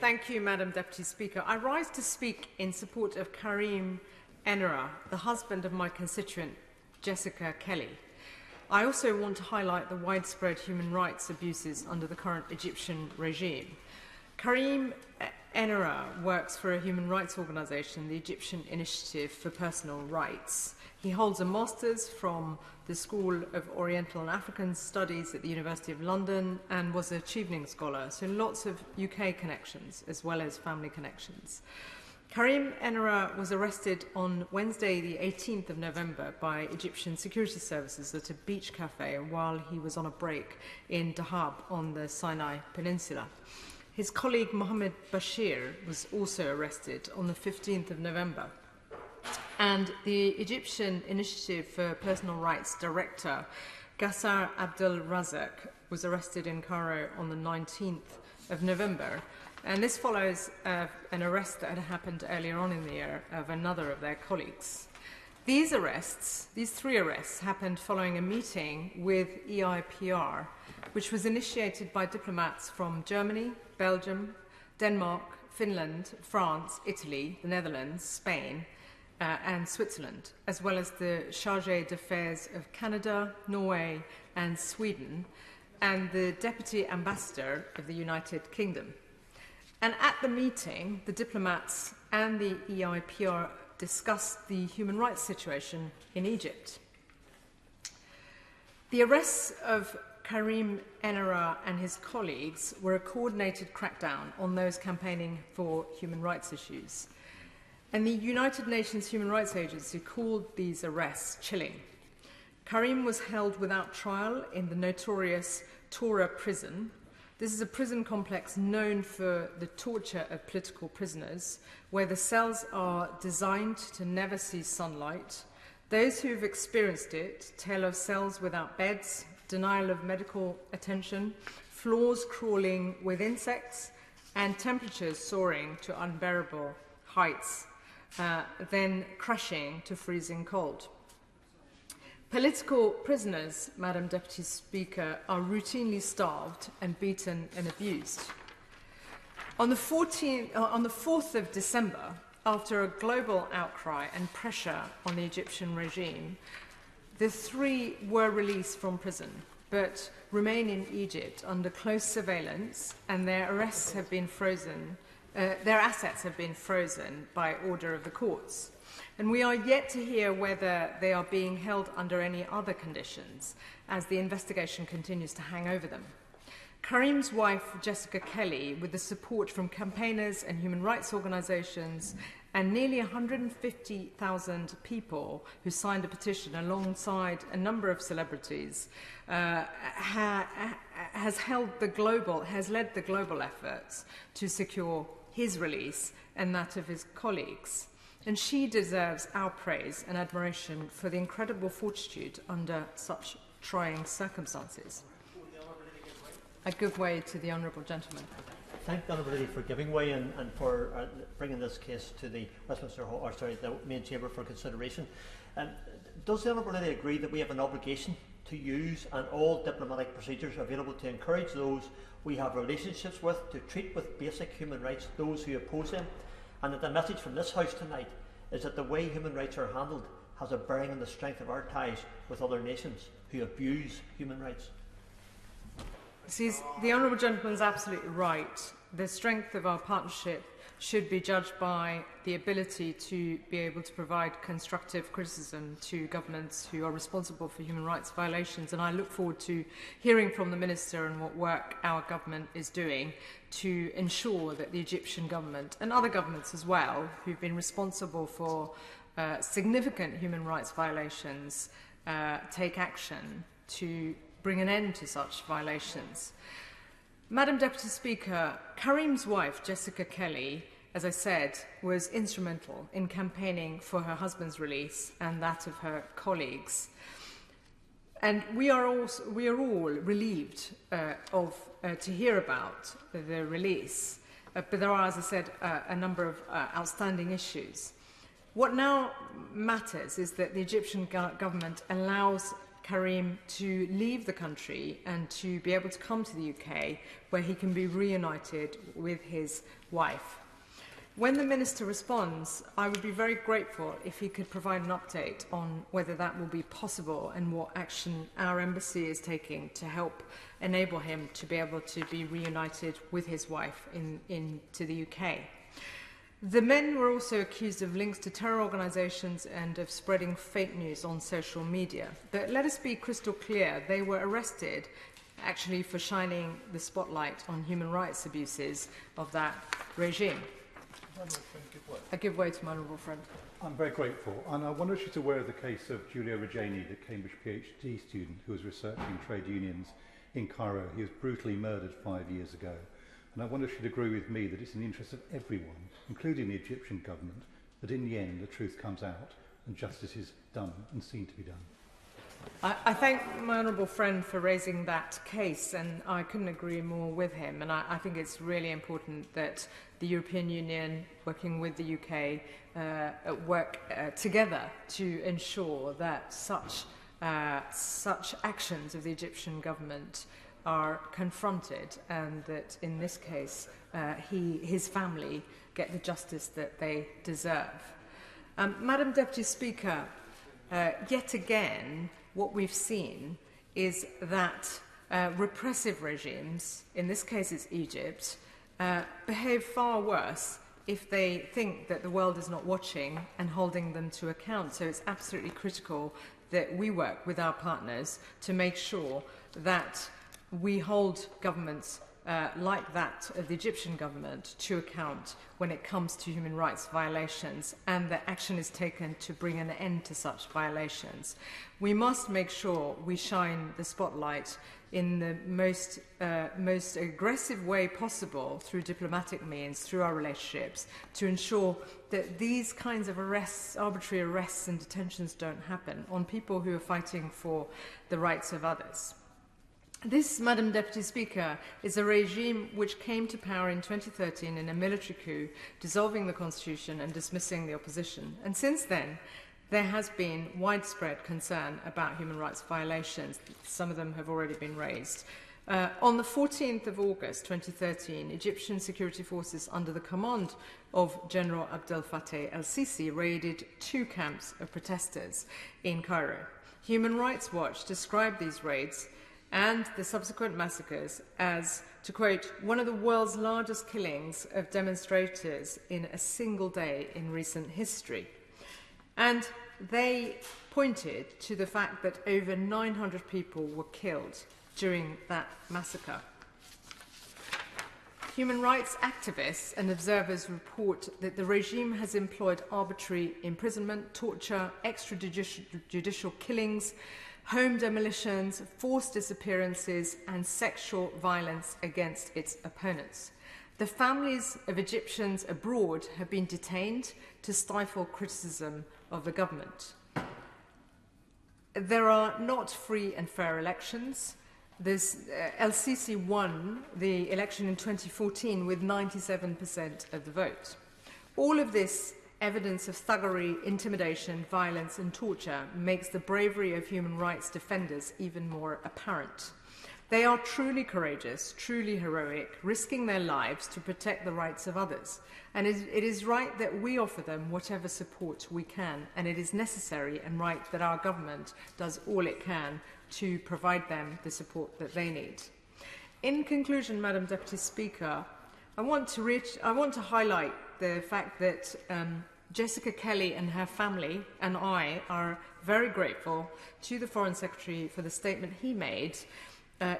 Thank you, Madam Deputy Speaker. I rise to speak in support of Karim Enara, the husband of my constituent, Jessica Kelly. I also want to highlight the widespread human rights abuses under the current Egyptian regime. Karim Enara works for a human rights organisation, the Egyptian Initiative for Personal Rights. He holds a master's from the School of Oriental and African Studies at the University of London and was a Chevening Scholar, so lots of UK connections as well as family connections. Karim Enara was arrested on Wednesday the 18th of November by Egyptian security services at a beach cafe while he was on a break in Dahab on the Sinai Peninsula. His colleague Mohammed Bashir was also arrested on the 15th of November. And the Egyptian Initiative for Personal Rights Director, Gassar Abdel Razak, was arrested in Cairo on the 19th of November. And this follows an arrest that had happened earlier on in the year of another of their colleagues. These three arrests, happened following a meeting with EIPR, which was initiated by diplomats from Germany, Belgium, Denmark, Finland, France, Italy, the Netherlands, Spain, and Switzerland, as well as the Chargé d'Affaires of Canada, Norway, and Sweden, and the Deputy Ambassador of the United Kingdom. And at the meeting, the diplomats and the EIPR discussed the human rights situation in Egypt. The arrests of Karim Enara and his colleagues were a coordinated crackdown on those campaigning for human rights issues. And the United Nations Human Rights Agency called these arrests chilling. Karim was held without trial in the notorious Tora prison. This is a prison complex known for the torture of political prisoners, where the cells are designed to never see sunlight. Those who have experienced it tell of cells without beds, denial of medical attention, floors crawling with insects, and temperatures soaring to unbearable heights, then crashing to freezing cold. Political prisoners, Madam Deputy Speaker, are routinely starved and beaten and abused. On the 4th of December, after a global outcry and pressure on the Egyptian regime, the three were released from prison, but remain in Egypt under close surveillance, and their arrests have been frozen. Their assets have been frozen by order of the courts. And we are yet to hear whether they are being held under any other conditions, as the investigation continues to hang over them. Karim's wife, Jessica Kelly, with the support from campaigners and human rights organisations and nearly 150,000 people who signed a petition alongside a number of celebrities, has led the global efforts to secure his release and that of his colleagues. And she deserves our praise and admiration for the incredible fortitude under such trying circumstances. I give way to the Honourable Gentleman. Thank the Honourable Lady for giving way and for bringing this case to the Westminster Hall, the main chamber for consideration. Does the Honourable Lady agree that we have an obligation to use all diplomatic procedures available to encourage those we have relationships with to treat with basic human rights those who oppose them, and that the message from this House tonight is that the way human rights are handled has a bearing on the strength of our ties with other nations who abuse human rights? The Honourable Gentleman is absolutely right. The strength of our partnership should be judged by the ability to be able to provide constructive criticism to governments who are responsible for human rights violations. And I look forward to hearing from the Minister and what work our government is doing to ensure that the Egyptian government and other governments as well, who've been responsible for significant human rights violations, take action to bring an end to such violations. Madam Deputy Speaker, Karim's wife, Jessica Kelly, as I said, was instrumental in campaigning for her husband's release and that of her colleagues. And we are all relieved to hear about the release, but there are, as I said, a number of outstanding issues. What now matters is that the Egyptian government allows Karim to leave the country and to be able to come to the UK, where he can be reunited with his wife. When the Minister responds, I would be very grateful if he could provide an update on whether that will be possible and what action our embassy is taking to help enable him to be able to be reunited with his wife into the UK. The men were also accused of links to terror organisations and of spreading fake news on social media. But let us be crystal clear, they were arrested actually for shining the spotlight on human rights abuses of that regime. I give way to my honourable friend. I'm very grateful, and I wonder if she's aware of the case of Giulio Regeni, the Cambridge PhD student who was researching trade unions in Cairo. He was brutally murdered 5 years ago. And I wonder if she'd agree with me that it's in the interest of everyone, including the Egyptian government, that in the end the truth comes out and justice is done and seen to be done. I thank my honourable friend for raising that case, and I couldn't agree more with him. And I think it's really important that the European Union, working with the UK, work together to ensure that such actions of the Egyptian government are confronted, and that in this case his family get the justice that they deserve. Madam Deputy Speaker, yet again, what we've seen is that repressive regimes, in this case it's Egypt, behave far worse if they think that the world is not watching and holding them to account. So it's absolutely critical that we work with our partners to make sure that we hold governments like that of the Egyptian government to account when it comes to human rights violations, and that action is taken to bring an end to such violations. We must make sure we shine the spotlight in the most aggressive way possible through diplomatic means, through our relationships, to ensure that these kinds of arrests, arbitrary arrests and detentions don't happen on people who are fighting for the rights of others. This, Madam Deputy Speaker, is a regime which came to power in 2013 in a military coup, dissolving the constitution and dismissing the opposition. And since then, there has been widespread concern about human rights violations. Some of them have already been raised. On the 14th of August 2013, Egyptian security forces under the command of General Abdel Fattah el-Sisi raided 2 camps of protesters in Cairo. Human Rights Watch described these raids and the subsequent massacres as, to quote, one of the world's largest killings of demonstrators in a single day in recent history. And they pointed to the fact that over 900 people were killed during that massacre. Human rights activists and observers report that the regime has employed arbitrary imprisonment, torture, extrajudicial killings, home demolitions, forced disappearances, and sexual violence against its opponents. The families of Egyptians abroad have been detained to stifle criticism of the government. There are not free and fair elections. El-Sisi won the election in 2014 with 97% of the vote. All of this evidence of thuggery, intimidation, violence and torture makes the bravery of human rights defenders even more apparent. They are truly courageous, truly heroic, risking their lives to protect the rights of others. And it is right that we offer them whatever support we can, and it is necessary and right that our government does all it can to provide them the support that they need. In conclusion, Madam Deputy Speaker, I want to highlight the fact that Jessica Kelly and her family and I are very grateful to the Foreign Secretary for the statement he made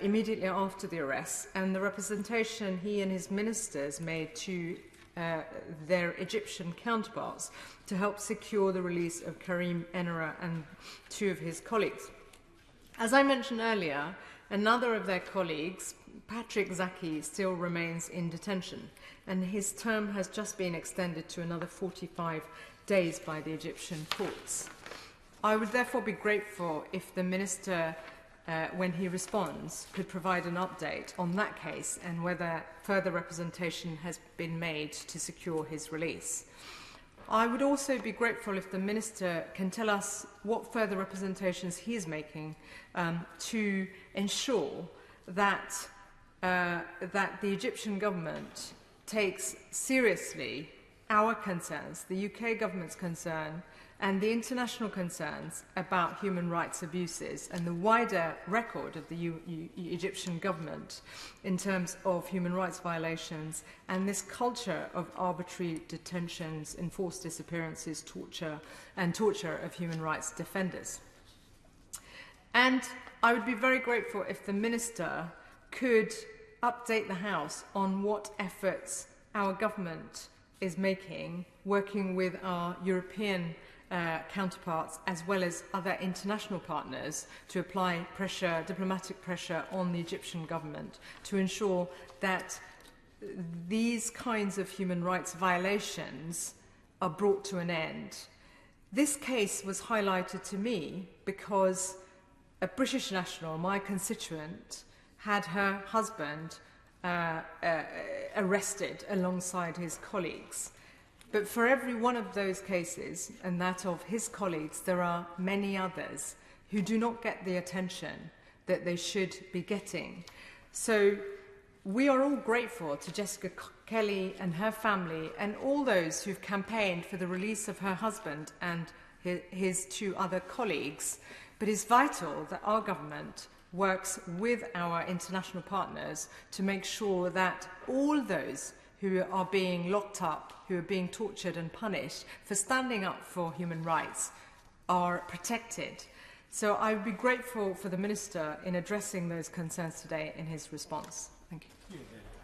immediately after the arrest, and the representation he and his ministers made to their Egyptian counterparts to help secure the release of Karim Enara and 2 of his colleagues. As I mentioned earlier, another of their colleagues, Patrick Zaki, still remains in detention, and his term has just been extended to another 45 days by the Egyptian courts. I would therefore be grateful if the Minister, when he responds, could provide an update on that case and whether further representation has been made to secure his release. I would also be grateful if the Minister can tell us what further representations he is making to ensure that, that the Egyptian government takes seriously our concerns, the UK government's concern, and the international concerns about human rights abuses and the wider record of the Egyptian government in terms of human rights violations and this culture of arbitrary detentions, enforced disappearances, torture of human rights defenders. And I would be very grateful if the Minister could update the House on what efforts our government is making, working with our European counterparts as well as other international partners to apply pressure, diplomatic pressure on the Egyptian government to ensure that these kinds of human rights violations are brought to an end. This case was highlighted to me because a British national, my constituent, had her husband arrested alongside his colleagues. But for every one of those cases, and that of his colleagues, there are many others who do not get the attention that they should be getting. So we are all grateful to Jessica Kelly and her family and all those who've campaigned for the release of her husband and his two other colleagues. But it's vital that our government works with our international partners to make sure that all those who are being locked up, who are being tortured and punished for standing up for human rights are protected. So I would be grateful for the Minister in addressing those concerns today in his response. Thank you.